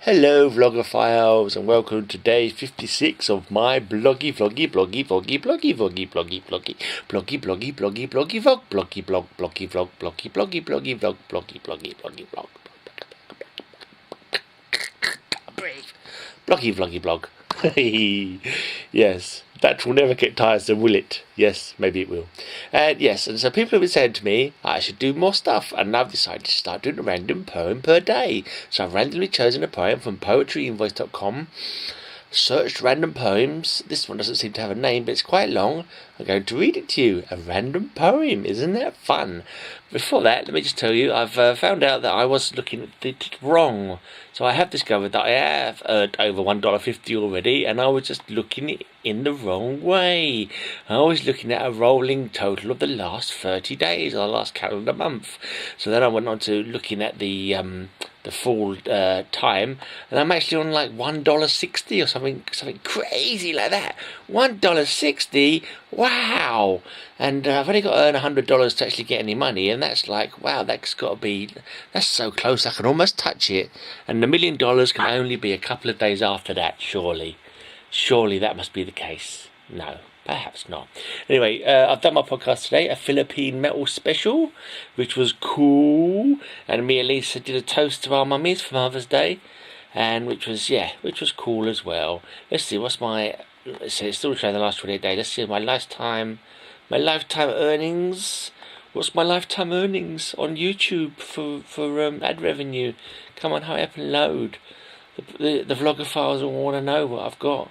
Hello vlogophiles and welcome to day 56 of my bloggy vlog vlog bloggy vlog bloggy vlog blog. Yes, that will never get tiresome, will it? Yes, maybe it will. Yes, and so people have been saying to me I should do more stuff, and I've decided to start doing a random poem per day. So I've randomly chosen a poem from poetryinvoice.com, searched random poems. This one doesn't seem to have a name, but it's quite long. I'm going to read it to you. A random poem. Isn't that fun? Before that, let me just tell you, I've found out that I was looking at it wrong. So I have discovered that I have earned over $1.50 already, and I was just looking in the wrong way. I was looking at a rolling total of the last 30 days, or the last calendar month. So then I went on to looking at the full time, and I'm actually on like $1.60 or something crazy like that. $1.60, wow! And I've only got to earn $100 to actually get any money, and that's like, wow, that's so close I can almost touch it. And $1 million can only be a couple of days after that, surely that must be the case. No, perhaps not. Anyway, I've done my podcast today, a Philippine metal special, which was cool. And me and Lisa did a toast to our mummies for Mother's Day, and which was cool as well. Let's see, it's still showing the last 28 days. Let's see my lifetime earnings. What's my lifetime earnings on YouTube for ad revenue? Come on, hurry up and load. The vlogophiles all want to know what I've got.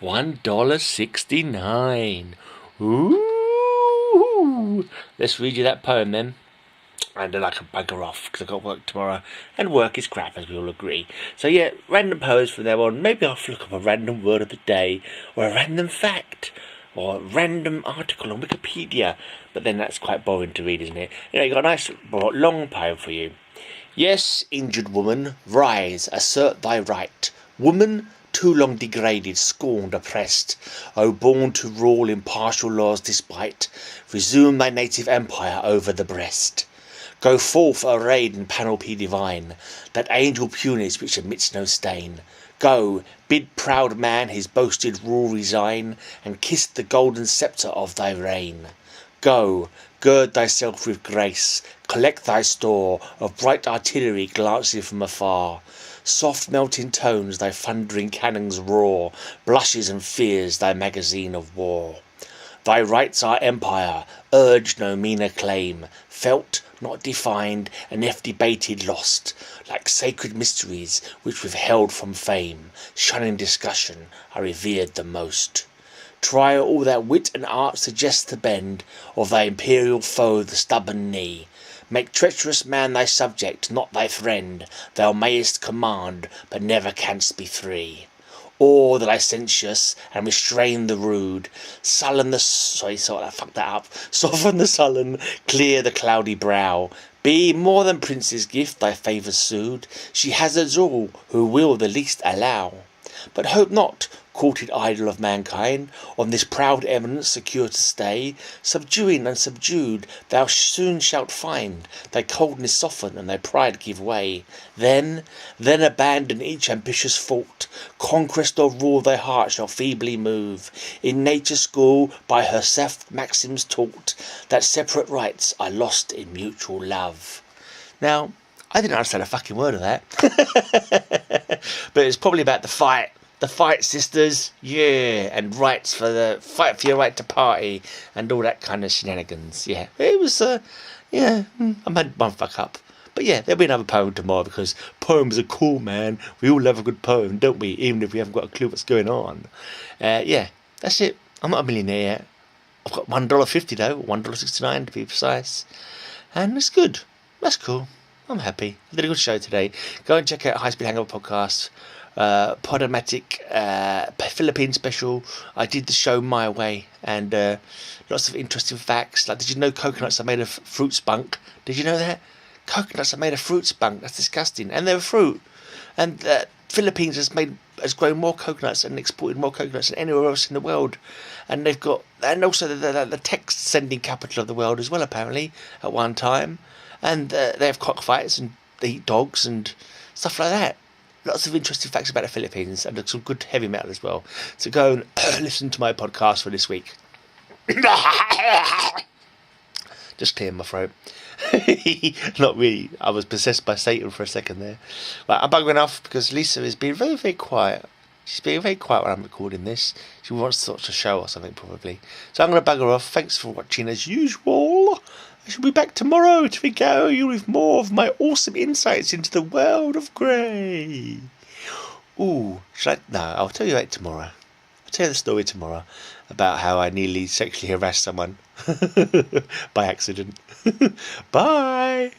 $1.69. Ooh! Let's read you that poem then. And then I can bugger off because I've got work tomorrow. And work is crap, as we all agree. So yeah, random poems from now on. Maybe I'll look up a random word of the day, or a random fact, or a random article on Wikipedia. But then that's quite boring to read, isn't it? Anyway, got a nice long poem for you. Yes, injured woman, rise, assert thy right. Woman, too long degraded, scorned, oppressed, O born to rule impartial laws despite, resume thy native empire over the breast. Go forth arrayed in panoply divine, that angel punis which admits no stain. Go, bid proud man his boasted rule resign, and kiss the golden sceptre of thy reign. Go, gird thyself with grace, collect thy store of bright artillery glancing from afar. Soft melting tones thy thundering cannons roar, blushes and fears thy magazine of war. Thy rights are empire, urge no meaner claim, felt, not defined, and if debated lost, like sacred mysteries which withheld from fame, shunning discussion, are revered the most. Try all that wit and art suggest to bend, of thy imperial foe the stubborn knee. Make treacherous man thy subject, not thy friend. Thou mayest command, but never canst be free. Awe the licentious, and restrain the rude. Soften the sullen, clear the cloudy brow. Be more than prince's gift thy favours sued. She hazards all, who will the least allow. But hope not, courted idol of mankind, on this proud eminence secure to stay. Subduing and subdued, thou soon shalt find thy coldness soften and thy pride give way. Then abandon each ambitious fault. Conquest or rule thy heart shall feebly move. In nature's school, by her soft maxims taught, that separate rights are lost in mutual love. Now, I didn't understand a fucking word of that. But it's probably about the fight. The fight, sisters, yeah, and rights for the fight for your right to party and all that kind of shenanigans. Yeah, it was, I made one fuck up. But yeah, there'll be another poem tomorrow because poems are cool, man. We all love a good poem, don't we? Even if we haven't got a clue what's going on. Yeah, that's it. I'm not a millionaire yet. I've got $1.50 though, $1.69 to be precise. And it's good. That's cool. I'm happy. I did a good show today. Go and check out High Speed Hangover Podcast. Podomatic Philippine special. I did the show my way, and lots of interesting facts. Like, did you know coconuts are made of fruit spunk? Did you know that? Coconuts are made of fruit spunk. That's disgusting. And they're a fruit. And Philippines has grown more coconuts and exported more coconuts than anywhere else in the world. And they've got, and also the text sending capital of the world as well, apparently, at one time. And they have cockfights and they eat dogs and stuff like that. lots of interesting facts about the Philippines and some good heavy metal as well. So go and listen to my podcast for this week. Just clearing my throat. Not really. I was possessed by Satan for a second there. Right, I'm buggering off because Lisa is being very, very quiet. She's being very quiet when I'm recording this. She wants to watch a show or something, probably. So I'm going to bugger off. Thanks for watching as usual. I shall be back tomorrow to regale you with more of my awesome insights into the world of Grey. Ooh, no, I'll tell you that tomorrow. I'll tell you the story tomorrow about how I nearly sexually harassed someone by accident. Bye.